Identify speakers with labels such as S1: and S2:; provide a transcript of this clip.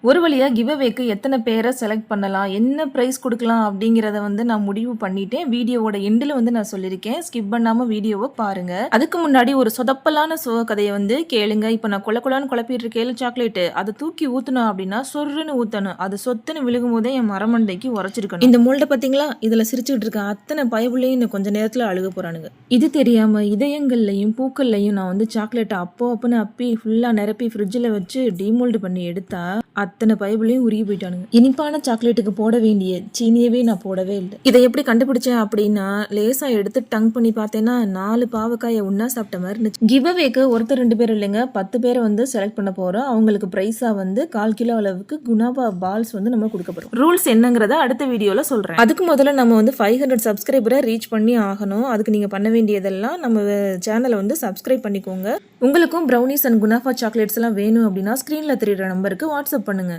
S1: ஒரு வழியா கிவ் அவேக்கு எத்தனை பேரை செலக்ட் பண்ணலாம், என்ன பிரைஸ் குடுக்கலாம் அப்படிங்கிறத வந்து நான் முடிவு பண்ணிட்டேன். வீடியோவோட எண்டுல வந்து நான் சொல்லியிருக்கேன். ஸ்கிப் பண்ணாம வீடியோவ பாருங்க. அதுக்கு முன்னாடி ஒரு சொதப்பலான சோக கதைய வந்து கேளுங்க. இப்ப நான் கொல கொலன்னு குழப்பிட்டு இருக்கேன் சாக்லேட்டு. அத தூக்கி ஊத்துனோம் அப்படின்னா சொர்ருன்னு ஊத்தணும். அது சொத்துன்னு விழுகும்போதே என் மரமண்டைக்கு உரைச்சிருக்கணும். இந்த மோல்ட பாத்தீங்களா? இதுல சிரிச்சுட்டு இருக்க அத்தனை பயபுள்ளையும் இன்னும் கொஞ்ச நேரத்துல அழுக போறானுங்க. இது தெரியாம இதயங்கள்லையும் பூக்கள்லையும் நான் வந்து சாக்லேட்டை அப்போன்னு அப்பி ஃபுல்லா நிரப்பி ஃப்ரிட்ஜில் வச்சு டீமோல்டு பண்ணி எடுத்தா அத்தனை பைபிளையும் உருகி போயிட்டானுங்க. இனிப்பான சாக்லேட்டுக்கு போட வேண்டிய சீனியவே நான் போடவே இல்லை. இதை எப்படி கண்டுபிடிச்சேன் அப்படின்னா, லேசா எடுத்து டங் பண்ணி பார்த்தேன்னா 4 பாவக்காயை ஒன்னா சாப்பிட்ட மாதிரி இருந்துச்சு. கிவ் அவேக்கு ஒருத்தர் 2 பேர் இல்லைங்க, 10 பேரை வந்து செலக்ட் பண்ண போறோம். அவங்களுக்கு பிரைஸா வந்து 1/4 கிலோ அளவுக்கு குணாபா பால்ஸ் வந்து நம்ம கொடுக்க போறோம். ரூல்ஸ் என்னங்கிறத அடுத்த வீடியோல சொல்றேன். அதுக்கு முதல்ல நம்ம வந்து 500 சப்ஸ்கிரைபரை ரீச் பண்ணி ஆகணும். அதுக்கு நீங்க பண்ண வேண்டியதெல்லாம் நம்ம சேனலை வந்து சப்ஸ்கிரைப் பண்ணிக்கோங்க. உங்களுக்கும் ப்ரௌனிஸ் அண்ட் குனாஃபா சாக்லேட்ஸ் எல்லாம் வேணும் அப்படின்னா ஸ்க்ரீனில் தெரியுற நம்பருக்கு வாட்ஸ்அப் பண்ணுங்க.